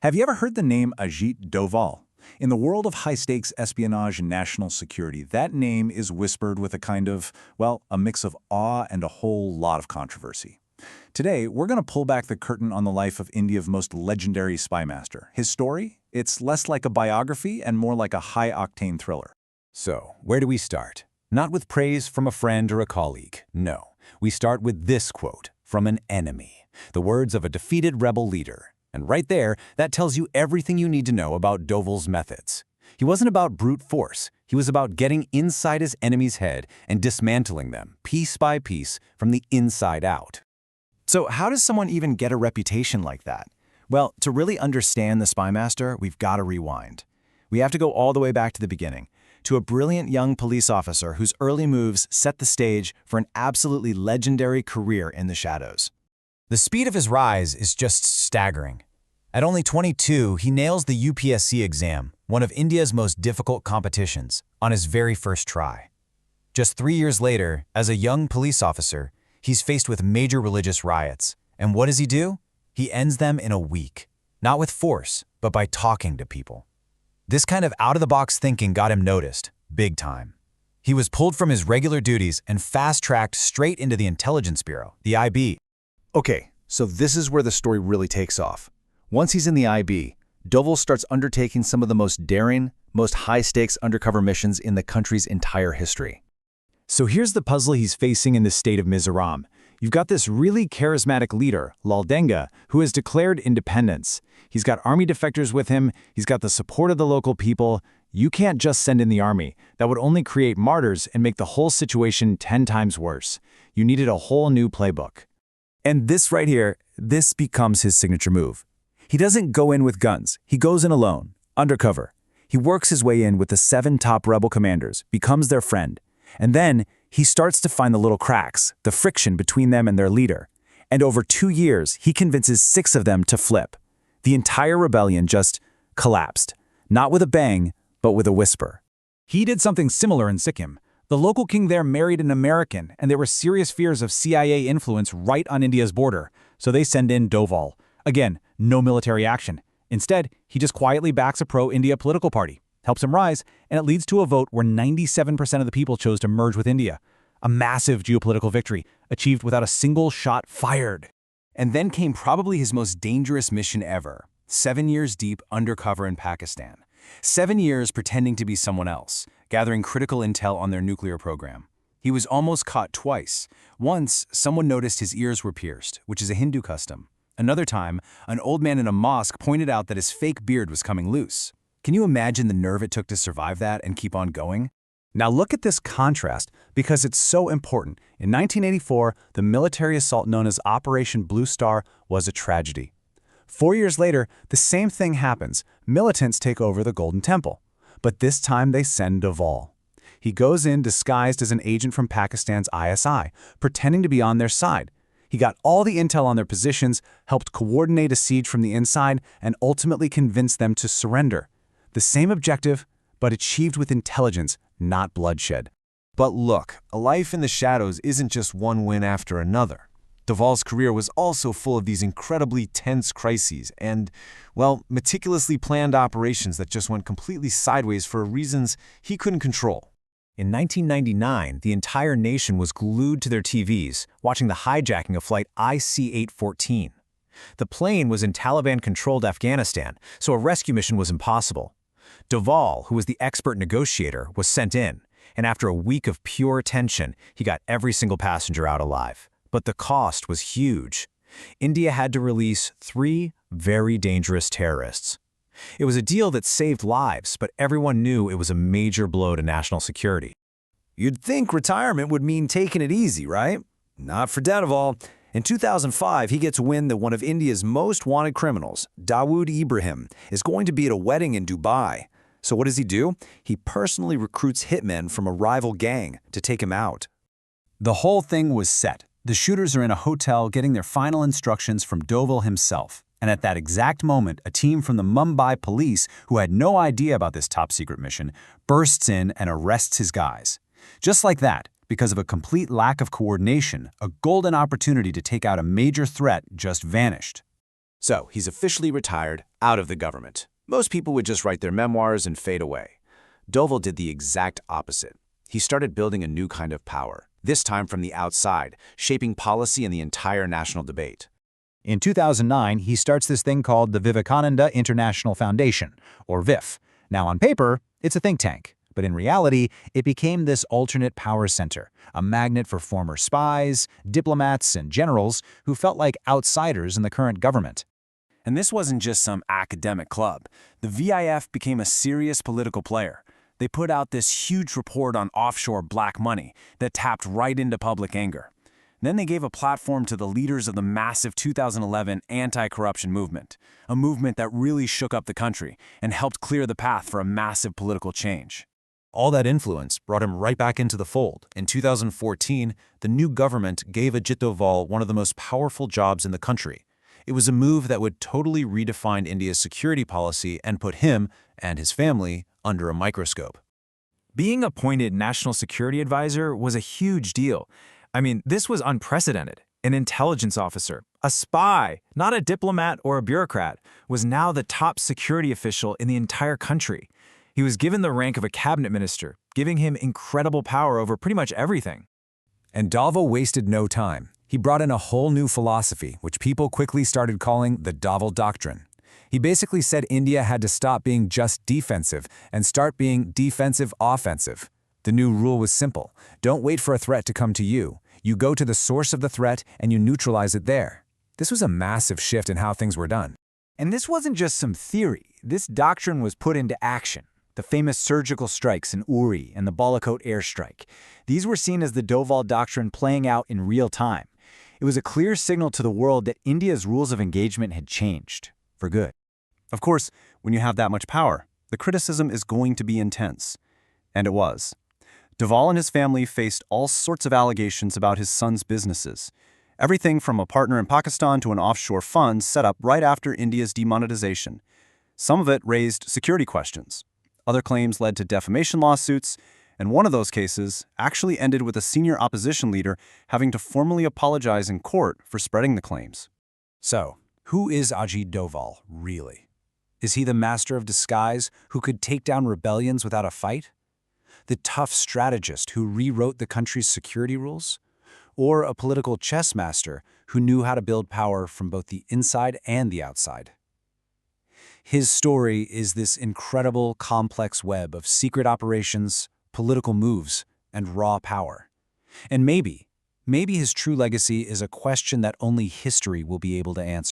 Have you ever heard the name Ajit Doval? In the world of high-stakes espionage and national security, that name is whispered with a kind of, well, a mix of awe and a whole lot of controversy. Today, we're going to pull back the curtain on the life of India's most legendary spy master. His story? It's less like a biography and more like a high-octane thriller. So, where do we start? Not with praise from a friend or a colleague. No, we start with this quote from an enemy, the words of a defeated rebel leader. And right there, that tells you everything you need to know about Doval's methods. He wasn't about brute force. He was about getting inside his enemy's head and dismantling them, piece by piece, from the inside out. So how does someone even get a reputation like that? Well, to really understand the spy master, we've got to rewind. We have to go all the way back to the beginning, to a brilliant young police officer whose early moves set the stage for an absolutely legendary career in the shadows. The speed of his rise is just staggering. At only 22, he nails the UPSC exam, one of India's most difficult competitions, on his very first try. Just 3 years later, as a young police officer, he's faced with major religious riots. And what does he do? He ends them in a week. Not with force, but by talking to people. This kind of out-of-the-box thinking got him noticed, big time. He was pulled from his regular duties and fast-tracked straight into the Intelligence Bureau, the IB. Okay, so this is where the story really takes off. Once he's in the IB, Doval starts undertaking some of the most daring, most high-stakes undercover missions in the country's entire history. So here's the puzzle he's facing in the state of Mizoram. You've got this really charismatic leader, denग, who has declared independence. He's got army defectors with him. He's got the support of the local people. You can't just send in the army. That would only create martyrs and make the whole situation 10 times worse. You needed a whole new playbook. And this right here, this becomes his signature move. He doesn't go in with guns. He goes in alone, undercover. He works his way in with the 7 top rebel commanders, becomes their friend. And then he starts to find the little cracks, the friction between them and their leader. And over 2 years, he convinces 6 of them to flip. The entire rebellion just collapsed. Not with a bang, but with a whisper. He did something similar in Sikkim. The local king there married an American, and there were serious fears of CIA influence right on India's border. So they send in Doval. Again, no military action. Instead, he just quietly backs a pro-India political party, helps him rise, and it leads to a vote where 97% of the people chose to merge with India. A massive geopolitical victory, achieved without a single shot fired. And then came probably his most dangerous mission ever, 7 years deep undercover in Pakistan. 7 years pretending to be someone else, gathering critical intel on their nuclear program. He was almost caught twice. Once, someone noticed his ears were pierced, which is a Hindu custom. Another time, an old man in a mosque pointed out that his fake beard was coming loose. Can you imagine the nerve it took to survive that and keep on going? Now look at this contrast, because it's so important. In 1984, the military assault known as Operation Blue Star was a tragedy. 4 years later, the same thing happens. Militants take over the Golden Temple. But this time they send Doval. He goes in disguised as an agent from Pakistan's ISI, pretending to be on their side. He got all the intel on their positions, helped coordinate a siege from the inside, and ultimately convinced them to surrender. The same objective, but achieved with intelligence, not bloodshed. But look, a life in the shadows isn't just one win after another. Doval's career was also full of these incredibly tense crises and, well, meticulously planned operations that just went completely sideways for reasons he couldn't control. In 1999, the entire nation was glued to their TVs, watching the hijacking of flight IC-814. The plane was in Taliban-controlled Afghanistan, so a rescue mission was impossible. Doval, who was the expert negotiator, was sent in, and after a week of pure tension, he got every single passenger out alive. But the cost was huge. India had to release 3 very dangerous terrorists. It was a deal that saved lives, but everyone knew it was a major blow to national security. You'd think retirement would mean taking it easy, right? Not for Doval. In 2005, he gets wind that one of India's most wanted criminals, Dawood Ibrahim, is going to be at a wedding in Dubai. So what does he do? He personally recruits hitmen from a rival gang to take him out. The whole thing was set. The shooters are in a hotel getting their final instructions from Doval himself. And at that exact moment, a team from the Mumbai police, who had no idea about this top-secret mission, bursts in and arrests his guys. Just like that, because of a complete lack of coordination, a golden opportunity to take out a major threat just vanished. So he's officially retired, out of the government. Most people would just write their memoirs and fade away. Doval did the exact opposite. He started building a new kind of power, this time from the outside, shaping policy and the entire national debate. In 2009, he starts this thing called the Vivekananda International Foundation, or VIF. Now on paper, it's a think tank, but in reality, it became this alternate power center, a magnet for former spies, diplomats, and generals who felt like outsiders in the current government. And this wasn't just some academic club. The VIF became a serious political player. They put out this huge report on offshore black money that tapped right into public anger. Then they gave a platform to the leaders of the massive 2011 anti-corruption movement, a movement that really shook up the country and helped clear the path for a massive political change. All that influence brought him right back into the fold. In 2014, the new government gave Ajit Doval one of the most powerful jobs in the country. It was a move that would totally redefine India's security policy and put him and his family under a microscope. Being appointed National Security Advisor was a huge deal. I mean, this was unprecedented. An intelligence officer, a spy, not a diplomat or a bureaucrat, was now the top security official in the entire country. He was given the rank of a cabinet minister, giving him incredible power over pretty much everything. And Doval wasted no time. He brought in a whole new philosophy, which people quickly started calling the Doval Doctrine. He basically said India had to stop being just defensive and start being defensive-offensive. The new rule was simple. Don't wait for a threat to come to you. You go to the source of the threat and you neutralize it there. This was a massive shift in how things were done. And this wasn't just some theory. This doctrine was put into action. The famous surgical strikes in Uri and the Balakot airstrike. These were seen as the Doval Doctrine playing out in real time. It was a clear signal to the world that India's rules of engagement had changed, for good. Of course, when you have that much power, the criticism is going to be intense. And it was. Doval and his family faced all sorts of allegations about his son's businesses. Everything from a partner in Pakistan to an offshore fund set up right after India's demonetization. Some of it raised security questions. Other claims led to defamation lawsuits, and one of those cases actually ended with a senior opposition leader having to formally apologize in court for spreading the claims. So, who is Ajit Doval, really? Is he the master of disguise who could take down rebellions without a fight? The tough strategist who rewrote the country's security rules? Or a political chess master who knew how to build power from both the inside and the outside? His story is this incredible, complex web of secret operations, political moves, and raw power. And maybe his true legacy is a question that only history will be able to answer.